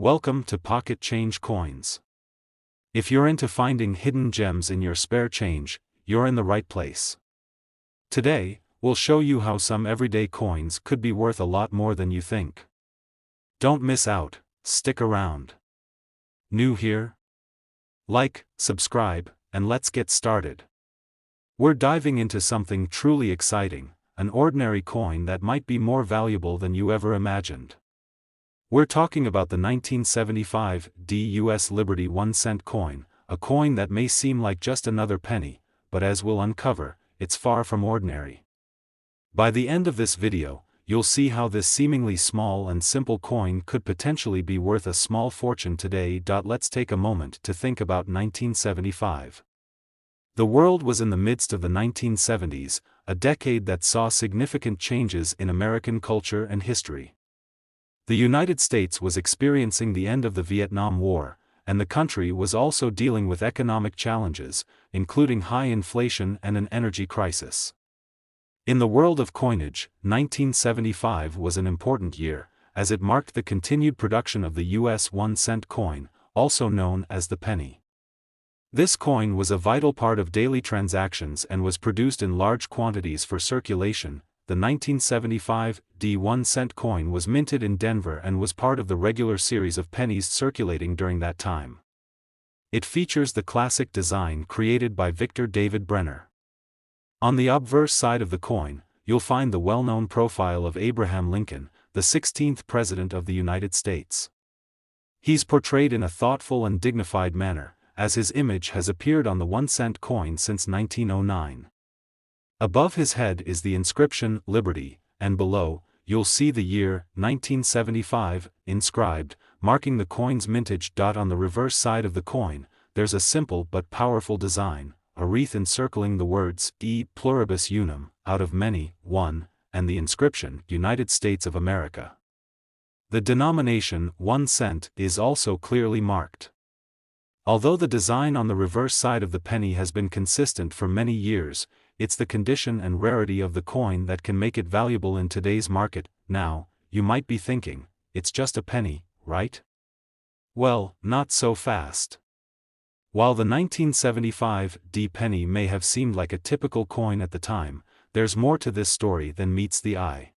Welcome to Pocket Change Coins. If you're into finding hidden gems in your spare change, you're in the right place. Today, we'll show you how some everyday coins could be worth a lot more than you think. Don't miss out, stick around. New here? Like, subscribe, and let's get started. We're diving into something truly exciting, an ordinary coin that might be more valuable than you ever imagined. We're talking about the 1975 US Liberty 1-cent coin, a coin that may seem like just another penny, but as we'll uncover, it's far from ordinary. By the end of this video, you'll see how this seemingly small and simple coin could potentially be worth a small fortune today. Let's take a moment to think about 1975. The world was in the midst of the 1970s, a decade that saw significant changes in American culture and history. The United States was experiencing the end of the Vietnam War, and the country was also dealing with economic challenges, including high inflation and an energy crisis. In the world of coinage, 1975 was an important year, as it marked the continued production of the US 1-cent coin, also known as the penny. This coin was a vital part of daily transactions and was produced in large quantities for circulation. The 1975 1-cent coin was minted in Denver and was part of the regular series of pennies circulating during that time. It features the classic design created by Victor David Brenner. On the obverse side of the coin, you'll find the well-known profile of Abraham Lincoln, the 16th President of the United States. He's portrayed in a thoughtful and dignified manner, as his image has appeared on the 1-cent coin since 1909. Above his head is the inscription, Liberty, and below, you'll see the year, 1975, inscribed, marking the coin's mintage. On the reverse side of the coin, there's a simple but powerful design, a wreath encircling the words, E pluribus unum, out of many, one, and the inscription, United States of America. The denomination, 1 cent, is also clearly marked. Although the design on the reverse side of the penny has been consistent for many years, it's the condition and rarity of the coin that can make it valuable in today's market. Now, you might be thinking, it's just a penny, right? Well, not so fast. While the 1975 penny may have seemed like a typical coin at the time, there's more to this story than meets the eye.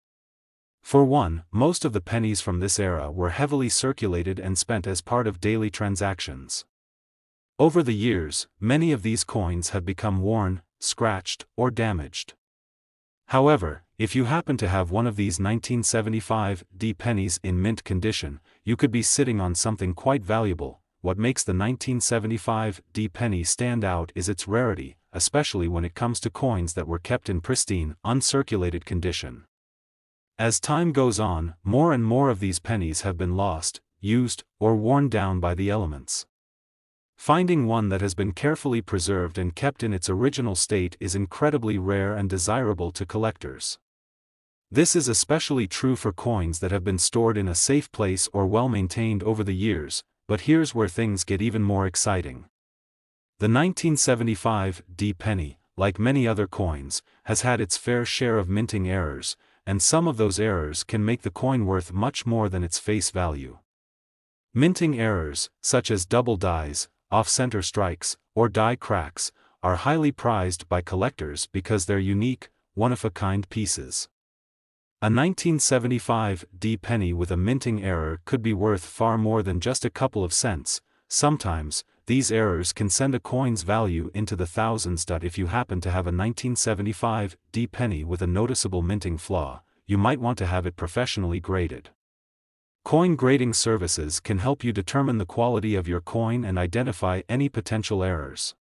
For one, most of the pennies from this era were heavily circulated and spent as part of daily transactions. Over the years, many of these coins have become worn, scratched, or damaged. However, if you happen to have one of these 1975 pennies in mint condition, you could be sitting on something quite valuable. What makes the 1975 penny stand out is its rarity, especially when it comes to coins that were kept in pristine, uncirculated condition. As time goes on, more and more of these pennies have been lost, used, or worn down by the elements. Finding one that has been carefully preserved and kept in its original state is incredibly rare and desirable to collectors. This is especially true for coins that have been stored in a safe place or well maintained over the years, but here's where things get even more exciting. The 1975 penny, like many other coins, has had its fair share of minting errors, and some of those errors can make the coin worth much more than its face value. Minting errors, such as double dies, off-center strikes, or die cracks, are highly prized by collectors because they're unique, one-of-a-kind pieces. A 1975 penny with a minting error could be worth far more than just a couple of cents. Sometimes, these errors can send a coin's value into the thousands. If you happen to have a 1975 penny with a noticeable minting flaw, you might want to have it professionally graded. Coin grading services can help you determine the quality of your coin and identify any potential errors.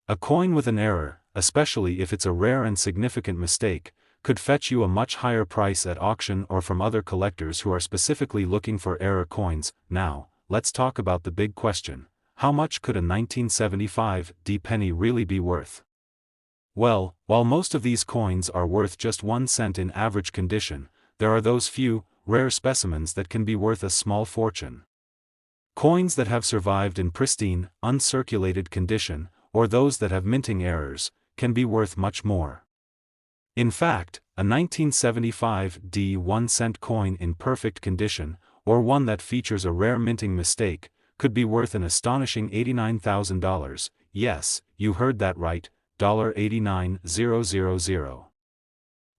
A coin with an error, especially if it's a rare and significant mistake, could fetch you a much higher price at auction or from other collectors who are specifically looking for error coins. Now, let's talk about the big question: how much could a 1975 penny really be worth? Well, while most of these coins are worth just 1 cent in average condition, there are those few, rare specimens that can be worth a small fortune. Coins that have survived in pristine, uncirculated condition, or those that have minting errors, can be worth much more. In fact, a 1975 1-cent coin in perfect condition, or one that features a rare minting mistake, could be worth an astonishing $89,000, yes, you heard that right, $89,000.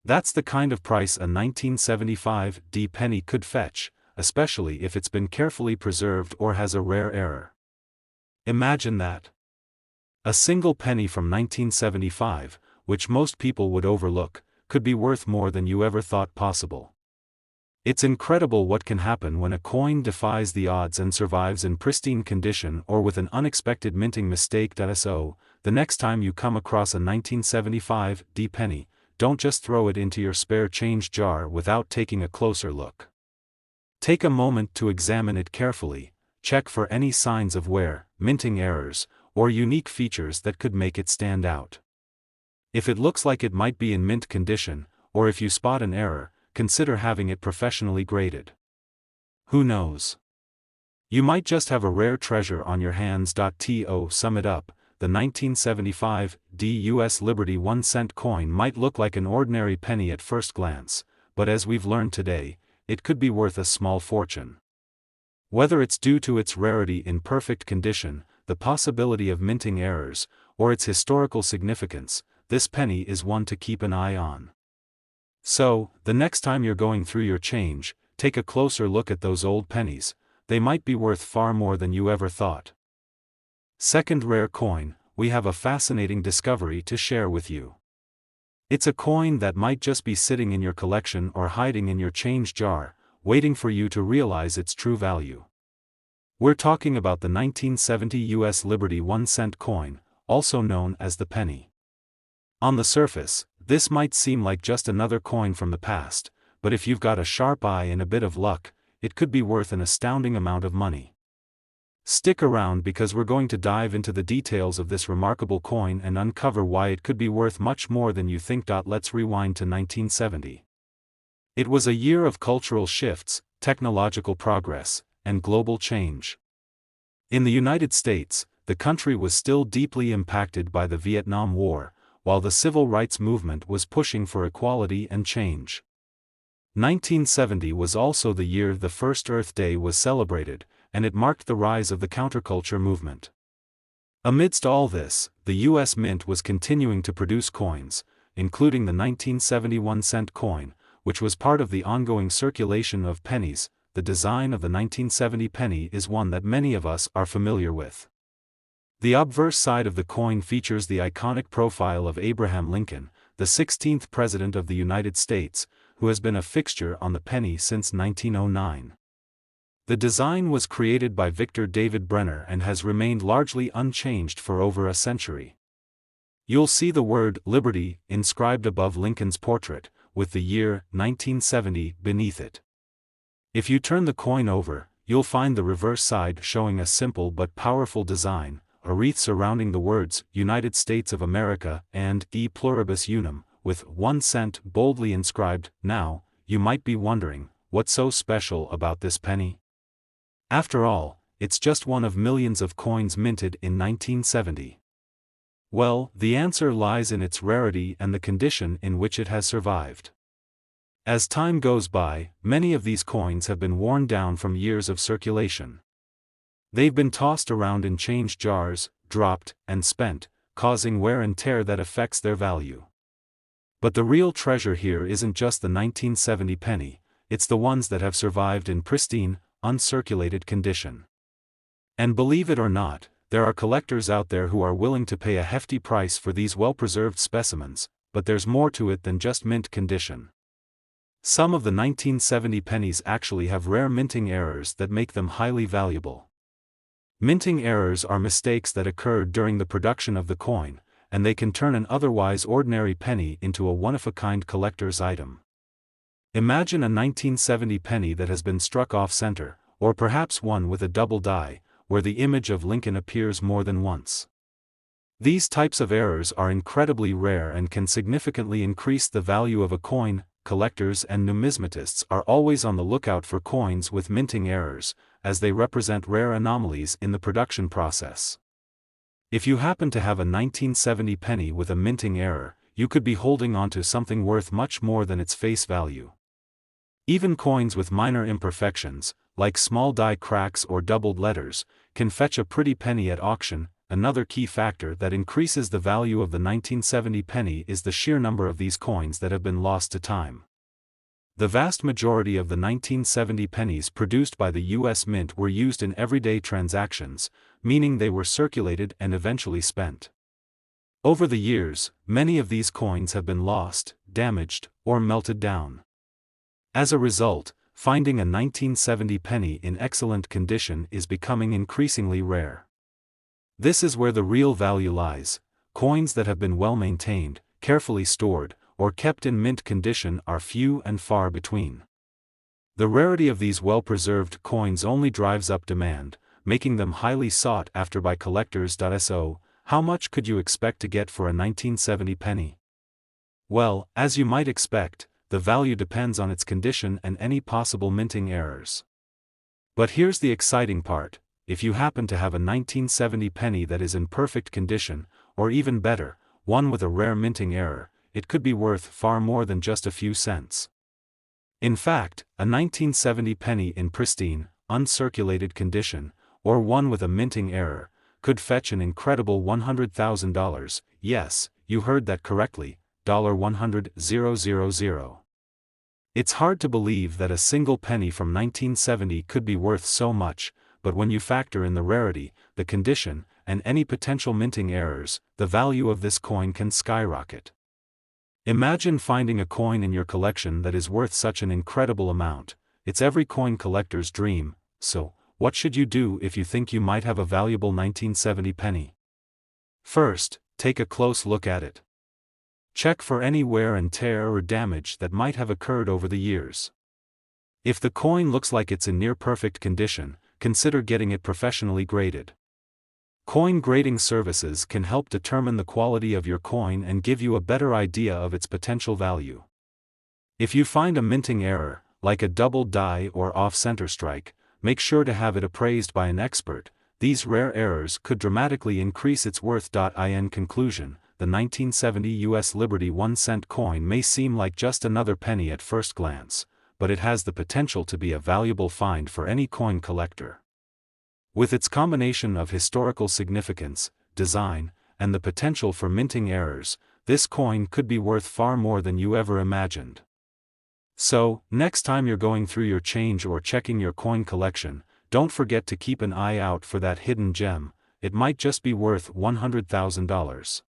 That's the kind of price a 1975 D penny could fetch, especially if it's been carefully preserved or has a rare error. Imagine that. A single penny from 1975, which most people would overlook, could be worth more than you ever thought possible. It's incredible what can happen when a coin defies the odds and survives in pristine condition or with an unexpected minting mistake. So, the next time you come across a 1975 D penny, don't just throw it into your spare change jar without taking a closer look. Take a moment to examine it carefully, check for any signs of wear, minting errors, or unique features that could make it stand out. If it looks like it might be in mint condition, or if you spot an error, consider having it professionally graded. Who knows? You might just have a rare treasure on your hands. To sum it up, the 1975 D US Liberty 1-cent coin might look like an ordinary penny at first glance, but as we've learned today, it could be worth a small fortune. Whether it's due to its rarity in perfect condition, the possibility of minting errors, or its historical significance, this penny is one to keep an eye on. So, the next time you're going through your change, take a closer look at those old pennies. They might be worth far more than you ever thought. Second rare coin, we have a fascinating discovery to share with you. It's a coin that might just be sitting in your collection or hiding in your change jar, waiting for you to realize its true value. We're talking about the 1970 US Liberty 1-cent coin, also known as the penny. On the surface, this might seem like just another coin from the past, but if you've got a sharp eye and a bit of luck, it could be worth an astounding amount of money. Stick around because we're going to dive into the details of this remarkable coin and uncover why it could be worth much more than you think. Let's rewind to 1970. It was a year of cultural shifts, technological progress, and global change. In the United States, the country was still deeply impacted by the Vietnam War, while the civil rights movement was pushing for equality and change. 1970 was also the year the first Earth Day was celebrated, and it marked the rise of the counterculture movement. Amidst all this, the U.S. Mint was continuing to produce coins, including the 1971 cent coin, which was part of the ongoing circulation of pennies. The design of the 1970 penny is one that many of us are familiar with. The obverse side of the coin features the iconic profile of Abraham Lincoln, the 16th President of the United States, who has been a fixture on the penny since 1909. The design was created by Victor David Brenner and has remained largely unchanged for over a century. You'll see the word Liberty inscribed above Lincoln's portrait, with the year 1970 beneath it. If you turn the coin over, you'll find the reverse side showing a simple but powerful design, a wreath surrounding the words United States of America and E Pluribus Unum, with 1 cent boldly inscribed. Now, you might be wondering, what's so special about this penny? After all, it's just one of millions of coins minted in 1970. Well, the answer lies in its rarity and the condition in which it has survived. As time goes by, many of these coins have been worn down from years of circulation. They've been tossed around in change jars, dropped, and spent, causing wear and tear that affects their value. But the real treasure here isn't just the 1970 penny, it's the ones that have survived in pristine, uncirculated condition. And believe it or not, there are collectors out there who are willing to pay a hefty price for these well-preserved specimens, but there's more to it than just mint condition. Some of the 1970 pennies actually have rare minting errors that make them highly valuable. Minting errors are mistakes that occurred during the production of the coin, and they can turn an otherwise ordinary penny into a one-of-a-kind collector's item. Imagine a 1970 penny that has been struck off-center, or perhaps one with a double die, where the image of Lincoln appears more than once. These types of errors are incredibly rare and can significantly increase the value of a coin. Collectors and numismatists are always on the lookout for coins with minting errors, as they represent rare anomalies in the production process. If you happen to have a 1970 penny with a minting error, you could be holding onto something worth much more than its face value. Even coins with minor imperfections, like small die cracks or doubled letters, can fetch a pretty penny at auction. Another key factor that increases the value of the 1970 penny is the sheer number of these coins that have been lost to time. The vast majority of the 1970 pennies produced by the U.S. Mint were used in everyday transactions, meaning they were circulated and eventually spent. Over the years, many of these coins have been lost, damaged, or melted down. As a result, finding a 1970 penny in excellent condition is becoming increasingly rare. This is where the real value lies. Coins that have been well maintained, carefully stored, or kept in mint condition are few and far between. The rarity of these well-preserved coins only drives up demand, making them highly sought after by collectors. So, how much could you expect to get for a 1970 penny? Well, as you might expect, the value depends on its condition and any possible minting errors. But here's the exciting part: if you happen to have a 1970 penny that is in perfect condition, or even better, one with a rare minting error, it could be worth far more than just a few cents. In fact, a 1970 penny in pristine, uncirculated condition, or one with a minting error, could fetch an incredible $100,000. Yes, you heard that correctly, $100,000. It's hard to believe that a single penny from 1970 could be worth so much, but when you factor in the rarity, the condition, and any potential minting errors, the value of this coin can skyrocket. Imagine finding a coin in your collection that is worth such an incredible amount. It's every coin collector's dream. So, what should you do if you think you might have a valuable 1970 penny? First, take a close look at it. Check for any wear and tear or damage that might have occurred over the years. If the coin looks like it's in near-perfect condition, consider getting it professionally graded. Coin grading services can help determine the quality of your coin and give you a better idea of its potential value. If you find a minting error, like a double die or off-center strike, make sure to have it appraised by an expert. These rare errors could dramatically increase its worth. In conclusion, the 1970 U.S. Liberty 1-cent coin may seem like just another penny at first glance, but it has the potential to be a valuable find for any coin collector. With its combination of historical significance, design, and the potential for minting errors, this coin could be worth far more than you ever imagined. So, next time you're going through your change or checking your coin collection, don't forget to keep an eye out for that hidden gem. It might just be worth $100,000.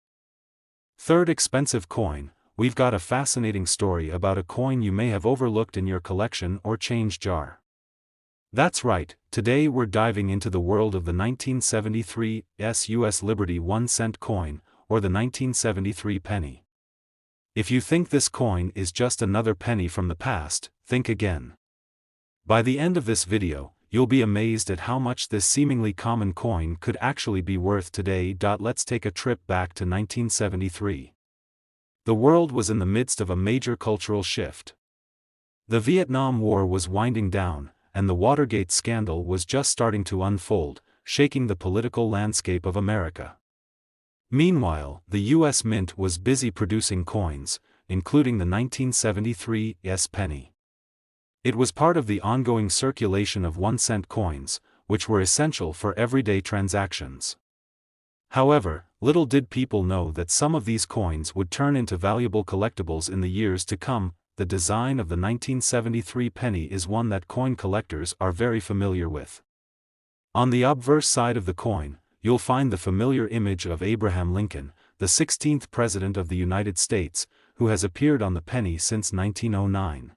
Third expensive coin. We've got a fascinating story about a coin you may have overlooked in your collection or change jar. That's right, today we're diving into the world of the 1973 U.S. Liberty 1-cent coin, or the 1973 penny. If you think this coin is just another penny from the past, think again. By the end of this video, you'll be amazed at how much this seemingly common coin could actually be worth today. Let's take a trip back to 1973. The world was in the midst of a major cultural shift. The Vietnam War was winding down, and the Watergate scandal was just starting to unfold, shaking the political landscape of America. Meanwhile, the U.S. Mint was busy producing coins, including the 1973 penny. It was part of the ongoing circulation of 1-cent coins, which were essential for everyday transactions. However, little did people know that some of these coins would turn into valuable collectibles in the years to come. The design of the 1973 penny is one that coin collectors are very familiar with. On the obverse side of the coin, you'll find the familiar image of Abraham Lincoln, the 16th President of the United States, who has appeared on the penny since 1909.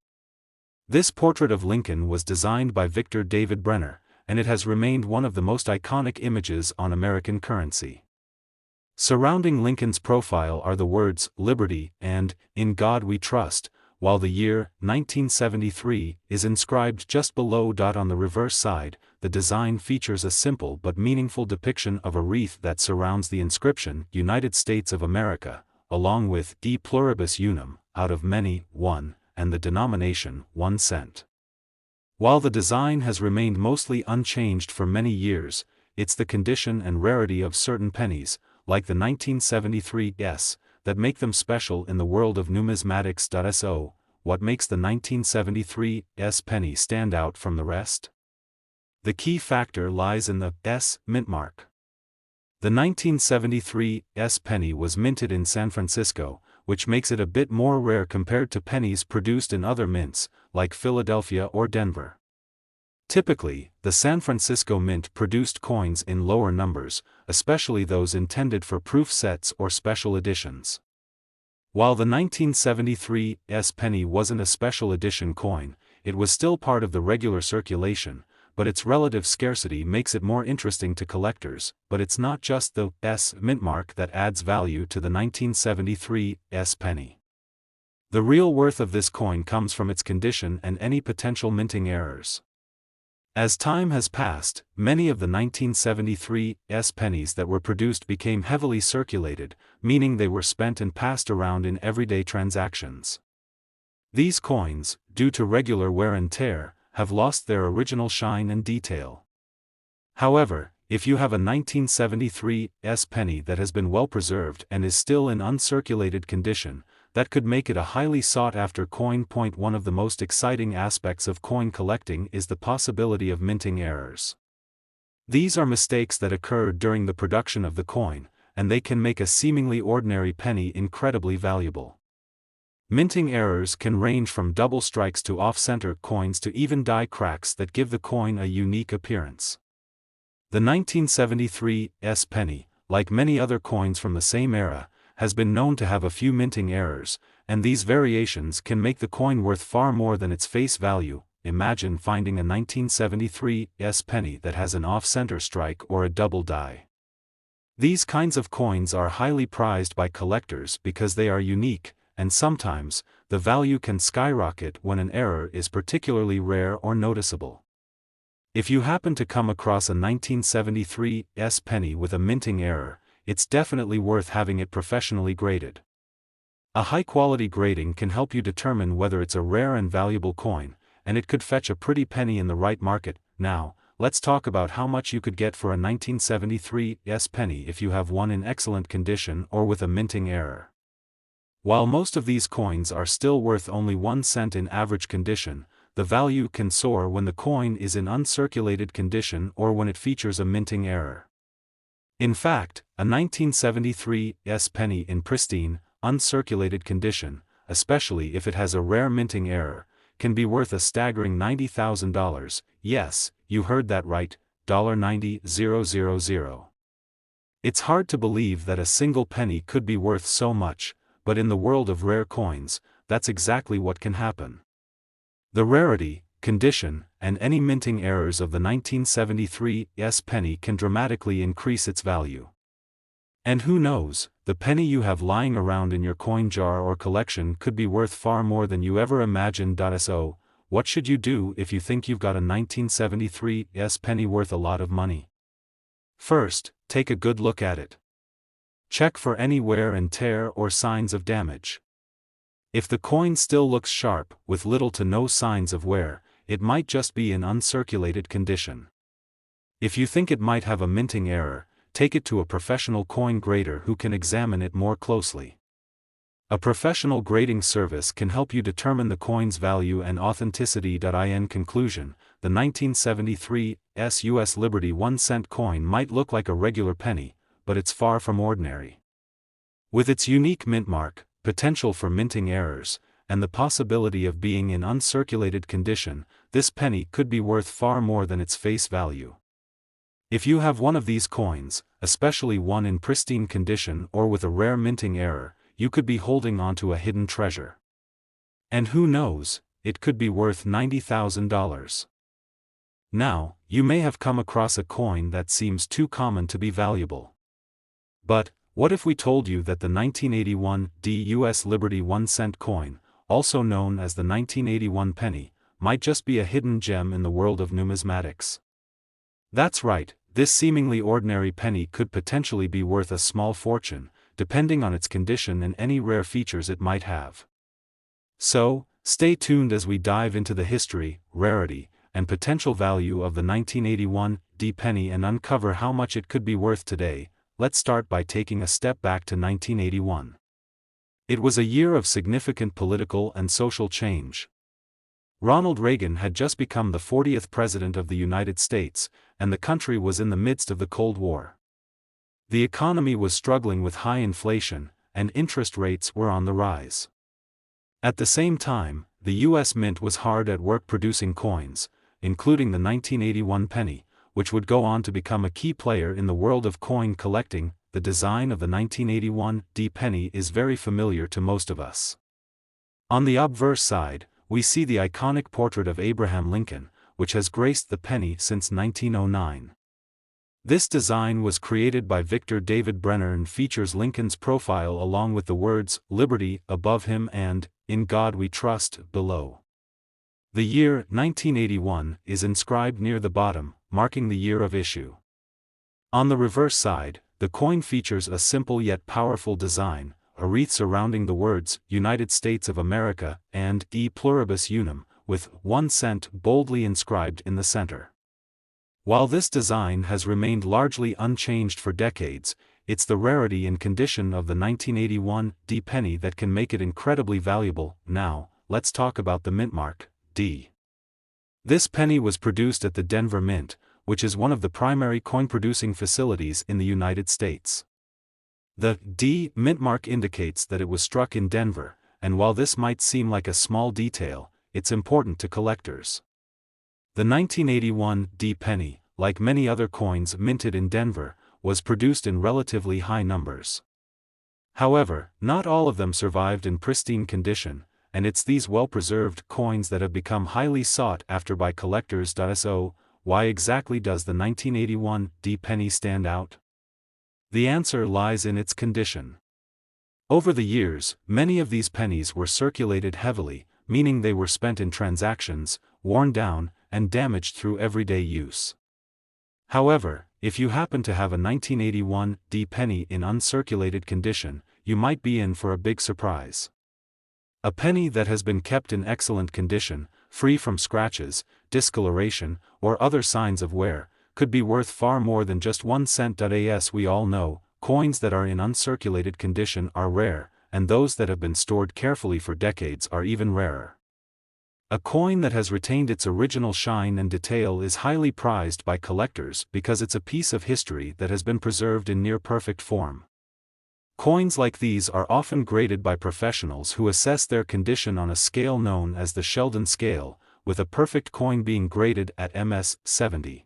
This portrait of Lincoln was designed by Victor David Brenner, and it has remained one of the most iconic images on American currency. Surrounding Lincoln's profile are the words, "Liberty," and, "In God We Trust," while the year, 1973, is inscribed just below. On the reverse side, the design features a simple but meaningful depiction of a wreath that surrounds the inscription, United States of America, along with De Pluribus Unum, out of many, one, and the denomination, 1 cent. While the design has remained mostly unchanged for many years, it's the condition and rarity of certain pennies, like the 1973 that make them special in the world of numismatics. So, what makes the 1973 penny stand out from the rest? The key factor lies in the S mint mark. The 1973 S penny was minted in San Francisco, which makes it a bit more rare compared to pennies produced in other mints, like Philadelphia or Denver. Typically, the San Francisco Mint produced coins in lower numbers, especially those intended for proof sets or special editions. While the 1973 S penny wasn't a special edition coin, it was still part of the regular circulation, but its relative scarcity makes it more interesting to collectors. But it's not just the S mint mark that adds value to the 1973 S penny. The real worth of this coin comes from its condition and any potential minting errors. As time has passed, many of the 1973 S pennies that were produced became heavily circulated, meaning they were spent and passed around in everyday transactions. These coins, due to regular wear and tear, have lost their original shine and detail. However, if you have a 1973 S penny that has been well preserved and is still in uncirculated condition, that could make it a highly sought-after coin. One of the most exciting aspects of coin collecting is the possibility of minting errors. These are mistakes that occur during the production of the coin, and they can make a seemingly ordinary penny incredibly valuable. Minting errors can range from double strikes to off-center coins to even die cracks that give the coin a unique appearance. The 1973 S penny, like many other coins from the same era, has been known to have a few minting errors, and these variations can make the coin worth far more than its face value. Imagine finding a 1973 S penny that has an off-center strike or a double die. These kinds of coins are highly prized by collectors because they are unique, and sometimes, the value can skyrocket when an error is particularly rare or noticeable. If you happen to come across a 1973 S penny with a minting error, it's definitely worth having it professionally graded. A high-quality grading can help you determine whether it's a rare and valuable coin, and it could fetch a pretty penny in the right market. Now, let's talk about how much you could get for a 1973 S penny if you have one in excellent condition or with a minting error. While most of these coins are still worth only 1 cent in average condition, the value can soar when the coin is in uncirculated condition or when it features a minting error. In fact, a 1973 S penny in pristine, uncirculated condition, especially if it has a rare minting error, can be worth a staggering $90,000. Yes, you heard that right, $90,000. It's hard to believe that a single penny could be worth so much, but in the world of rare coins, that's exactly what can happen. The rarity, condition, and any minting errors of the 1973 S penny can dramatically increase its value. And who knows, the penny you have lying around in your coin jar or collection could be worth far more than you ever imagined. So, what should you do if you think you've got a 1973 S penny worth a lot of money? First, take a good look at it. Check for any wear and tear or signs of damage. If the coin still looks sharp, with little to no signs of wear, it might just be in uncirculated condition. If you think it might have a minting error, take it to a professional coin grader who can examine it more closely. A professional grading service can help you determine the coin's value and authenticity. In conclusion, the 1973 US Liberty 1-cent coin might look like a regular penny, but it's far from ordinary. With its unique mint mark, potential for minting errors, and the possibility of being in uncirculated condition, this penny could be worth far more than its face value. If you have one of these coins, especially one in pristine condition or with a rare minting error, you could be holding onto a hidden treasure. And who knows, it could be worth $90,000. Now, you may have come across a coin that seems too common to be valuable. But, what if we told you that the 1981 US Liberty 1-cent coin, also known as the 1981 penny, might just be a hidden gem in the world of numismatics? That's right, this seemingly ordinary penny could potentially be worth a small fortune, depending on its condition and any rare features it might have. So, stay tuned as we dive into the history, rarity, and potential value of the 1981 penny and uncover how much it could be worth today. Let's start by taking a step back to 1981. It was a year of significant political and social change. Ronald Reagan had just become the 40th President of the United States, and the country was in the midst of the Cold War. The economy was struggling with high inflation, and interest rates were on the rise. At the same time, the U.S. Mint was hard at work producing coins, including the 1981 penny, which would go on to become a key player in the world of coin collecting. The design of the 1981 penny is very familiar to most of us. On the obverse side, we see the iconic portrait of Abraham Lincoln, which has graced the penny since 1909. This design was created by Victor David Brenner and features Lincoln's profile along with the words, "Liberty," above him and, "In God We Trust," below. The year 1981 is inscribed near the bottom, marking the year of issue. On the reverse side, the coin features a simple yet powerful design, a wreath surrounding the words, "United States of America," and "E Pluribus Unum," with 1 cent boldly inscribed in the center. While this design has remained largely unchanged for decades, it's the rarity and condition of the 1981 penny that can make it incredibly valuable. Now, let's talk about the mint mark, D. This penny was produced at the Denver Mint, which is one of the primary coin-producing facilities in the United States. The D mint mark indicates that it was struck in Denver, and while this might seem like a small detail, it's important to collectors. The 1981 penny, like many other coins minted in Denver, was produced in relatively high numbers. However, not all of them survived in pristine condition, and it's these well-preserved coins that have become highly sought after by collectors. So, why exactly does the 1981 penny stand out? The answer lies in its condition. Over the years, many of these pennies were circulated heavily, meaning they were spent in transactions, worn down, and damaged through everyday use. However, if you happen to have a 1981 penny in uncirculated condition, you might be in for a big surprise. A penny that has been kept in excellent condition, free from scratches, discoloration, or other signs of wear, could be worth far more than just 1 cent. As we all know, coins that are in uncirculated condition are rare, and those that have been stored carefully for decades are even rarer. A coin that has retained its original shine and detail is highly prized by collectors because it's a piece of history that has been preserved in near-perfect form. Coins like these are often graded by professionals who assess their condition on a scale known as the Sheldon scale, with a perfect coin being graded at MS 70.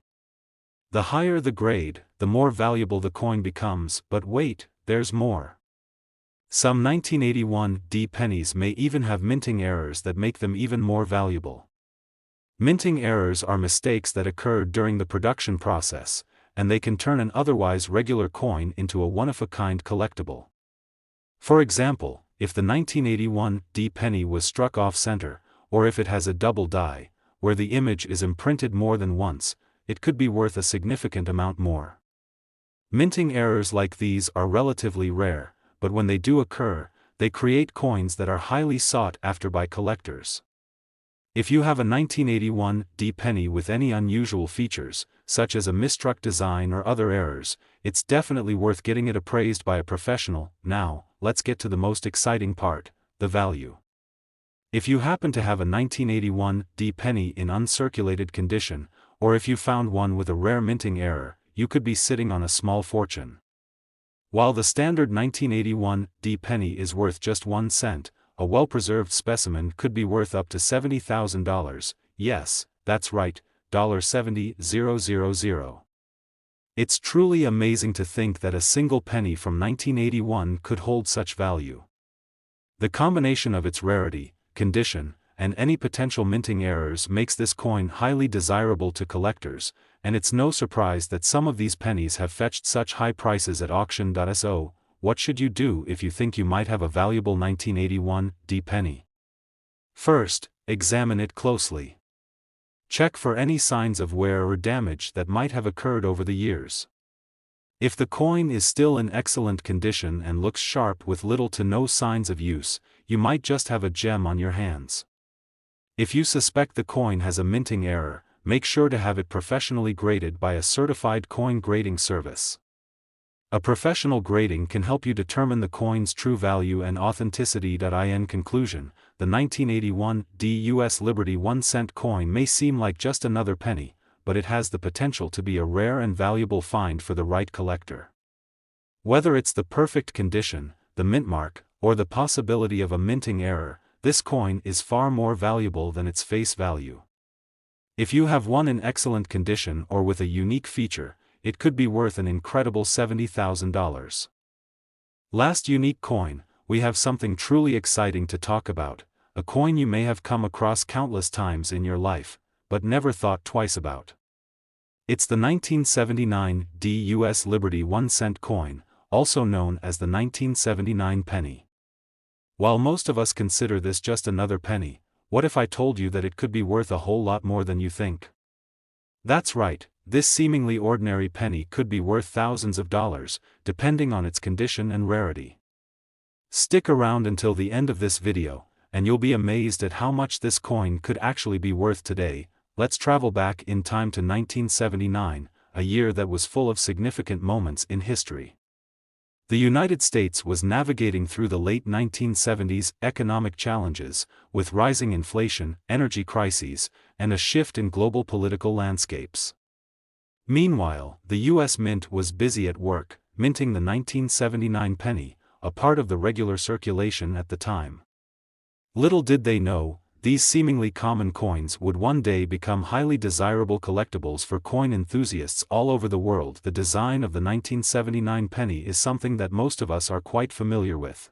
The higher the grade, the more valuable the coin becomes, but wait, there's more. Some 1981 pennies may even have minting errors that make them even more valuable. Minting errors are mistakes that occurred during the production process, and they can turn an otherwise regular coin into a one-of-a-kind collectible. For example, if the 1981 penny was struck off-center, or if it has a double die, where the image is imprinted more than once, it could be worth a significant amount more. Minting errors like these are relatively rare, but when they do occur, they create coins that are highly sought after by collectors. If you have a 1981 penny with any unusual features, such as a misstruck design or other errors, it's definitely worth getting it appraised by a professional. Now, let's get to the most exciting part, the value. If you happen to have a 1981 penny in uncirculated condition, or if you found one with a rare minting error, you could be sitting on a small fortune. While the standard 1981 penny is worth just 1 cent, a well-preserved specimen could be worth up to $70,000, yes, that's right, $70,000. It's truly amazing to think that a single penny from 1981 could hold such value. The combination of its rarity, condition, and any potential minting errors makes this coin highly desirable to collectors, and it's no surprise that some of these pennies have fetched such high prices at auction. So, what should you do if you think you might have a valuable 1981 penny? First, examine it closely. Check for any signs of wear or damage that might have occurred over the years. If the coin is still in excellent condition and looks sharp with little to no signs of use, you might just have a gem on your hands. If you suspect the coin has a minting error, make sure to have it professionally graded by a certified coin grading service. A professional grading can help you determine the coin's true value and authenticity. In conclusion, the 1981 US Liberty 1-cent coin may seem like just another penny, but it has the potential to be a rare and valuable find for the right collector. Whether it's the perfect condition, the mint mark, or the possibility of a minting error, this coin is far more valuable than its face value. If you have one in excellent condition or with a unique feature, it could be worth an incredible $70,000. Last unique coin, we have something truly exciting to talk about, a coin you may have come across countless times in your life, but never thought twice about. It's the 1979 US Liberty 1-cent coin, also known as the 1979 penny. While most of us consider this just another penny, what if I told you that it could be worth a whole lot more than you think? That's right, this seemingly ordinary penny could be worth thousands of dollars, depending on its condition and rarity. Stick around until the end of this video, and you'll be amazed at how much this coin could actually be worth today. Let's travel back in time to 1979, a year that was full of significant moments in history. The United States was navigating through the late 1970s economic challenges, with rising inflation, energy crises, and a shift in global political landscapes. Meanwhile, the U.S. Mint was busy at work, minting the 1979 penny, a part of the regular circulation at the time. Little did they know, these seemingly common coins would one day become highly desirable collectibles for coin enthusiasts all over the world. The design of the 1979 penny is something that most of us are quite familiar with.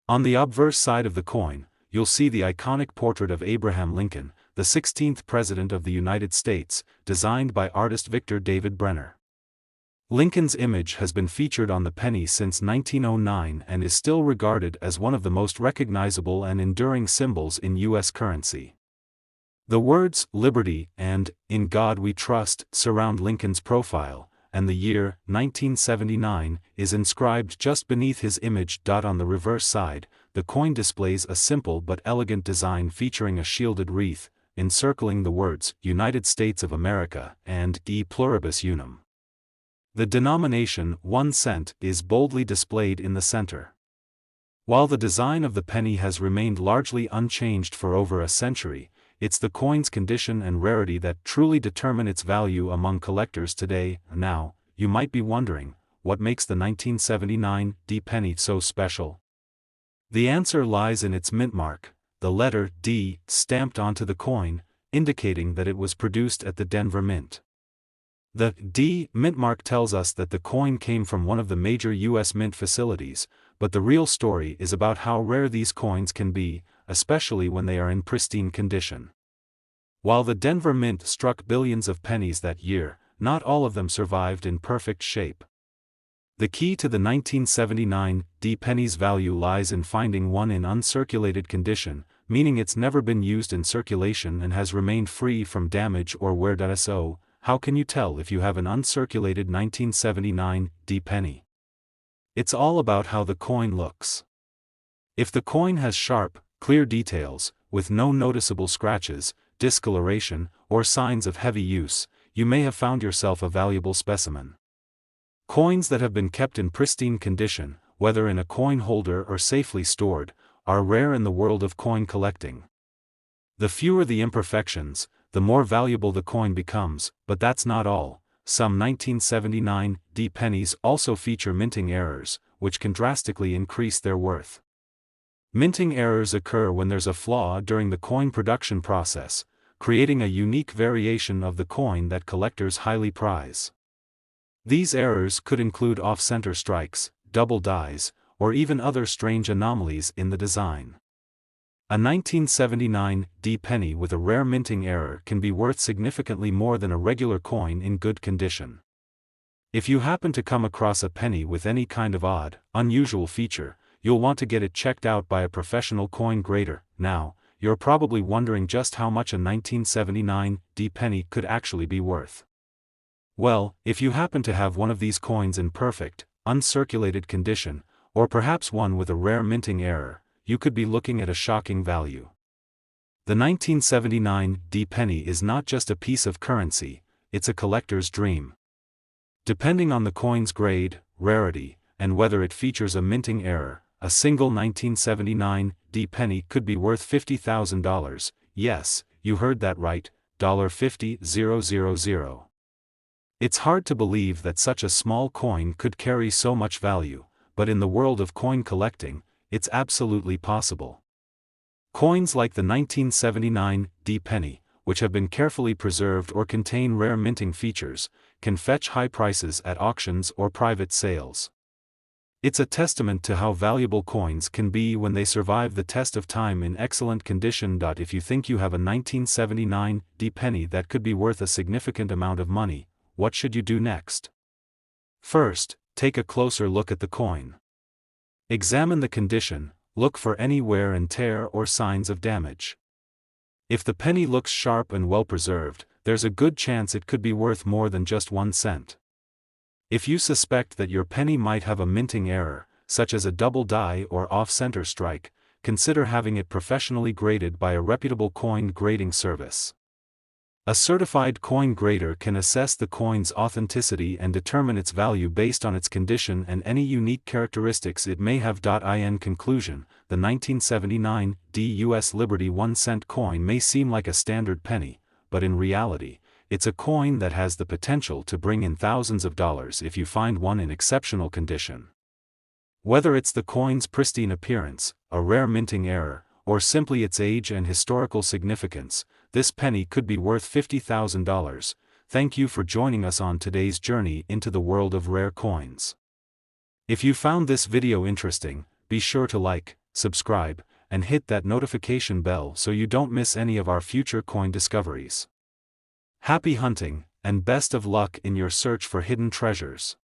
On the obverse side of the coin, you'll see the iconic portrait of Abraham Lincoln, the 16th President of the United States, designed by artist Victor David Brenner. Lincoln's image has been featured on the penny since 1909 and is still regarded as one of the most recognizable and enduring symbols in U.S. currency. The words "Liberty" and "In God We Trust" surround Lincoln's profile, and the year 1979 is inscribed just beneath his image. On the reverse side, the coin displays a simple but elegant design featuring a shielded wreath, encircling the words "United States of America" and "E Pluribus Unum." The denomination 1 cent is boldly displayed in the center. While the design of the penny has remained largely unchanged for over a century, it's the coin's condition and rarity that truly determine its value among collectors today. Now, you might be wondering, what makes the 1979 penny so special? The answer lies in its mint mark, the letter D stamped onto the coin, indicating that it was produced at the Denver Mint. The D mint mark tells us that the coin came from one of the major U.S. mint facilities, but the real story is about how rare these coins can be, especially when they are in pristine condition. While the Denver Mint struck billions of pennies that year, not all of them survived in perfect shape. The key to the 1979 penny's value lies in finding one in uncirculated condition, meaning it's never been used in circulation and has remained free from damage or wear. So, how can you tell if you have an uncirculated 1979 penny? It's all about how the coin looks. If the coin has sharp, clear details, with no noticeable scratches, discoloration, or signs of heavy use, you may have found yourself a valuable specimen. Coins that have been kept in pristine condition, whether in a coin holder or safely stored, are rare in the world of coin collecting. The fewer the imperfections, the more valuable the coin becomes, but that's not all. Some 1979 pennies also feature minting errors, which can drastically increase their worth. Minting errors occur when there's a flaw during the coin production process, creating a unique variation of the coin that collectors highly prize. These errors could include off-center strikes, double dies, or even other strange anomalies in the design. A 1979 penny with a rare minting error can be worth significantly more than a regular coin in good condition. If you happen to come across a penny with any kind of odd, unusual feature, you'll want to get it checked out by a professional coin grader. Now, you're probably wondering just how much a 1979 penny could actually be worth. Well, if you happen to have one of these coins in perfect, uncirculated condition, or perhaps one with a rare minting error, you could be looking at a shocking value. The 1979 penny is not just a piece of currency, it's a collector's dream. Depending on the coin's grade, rarity, and whether it features a minting error. A single 1979 D penny could be worth $50,000. Yes, you heard that right, $50,000. It's hard to believe that such a small coin could carry so much value, but in the world of coin collecting, it's absolutely possible. Coins like the 1979 D penny, which have been carefully preserved or contain rare minting features, can fetch high prices at auctions or private sales. It's a testament to how valuable coins can be when they survive the test of time in excellent condition. If you think you have a 1979 D penny that could be worth a significant amount of money, what should you do next? First, take a closer look at the coin. Examine the condition, look for any wear and tear or signs of damage. If the penny looks sharp and well preserved, there's a good chance it could be worth more than just 1 cent. If you suspect that your penny might have a minting error, such as a double die or off-center strike, consider having it professionally graded by a reputable coin grading service. A certified coin grader can assess the coin's authenticity and determine its value based on its condition and any unique characteristics it may have. In conclusion, the 1979 D US Liberty 1-cent coin may seem like a standard penny, but in reality, it's a coin that has the potential to bring in thousands of dollars if you find one in exceptional condition. Whether it's the coin's pristine appearance, a rare minting error, or simply its age and historical significance, this penny could be worth $50,000. Thank you for joining us on today's journey into the world of rare coins. If you found this video interesting, be sure to like, subscribe, and hit that notification bell so you don't miss any of our future coin discoveries. Happy hunting, and best of luck in your search for hidden treasures.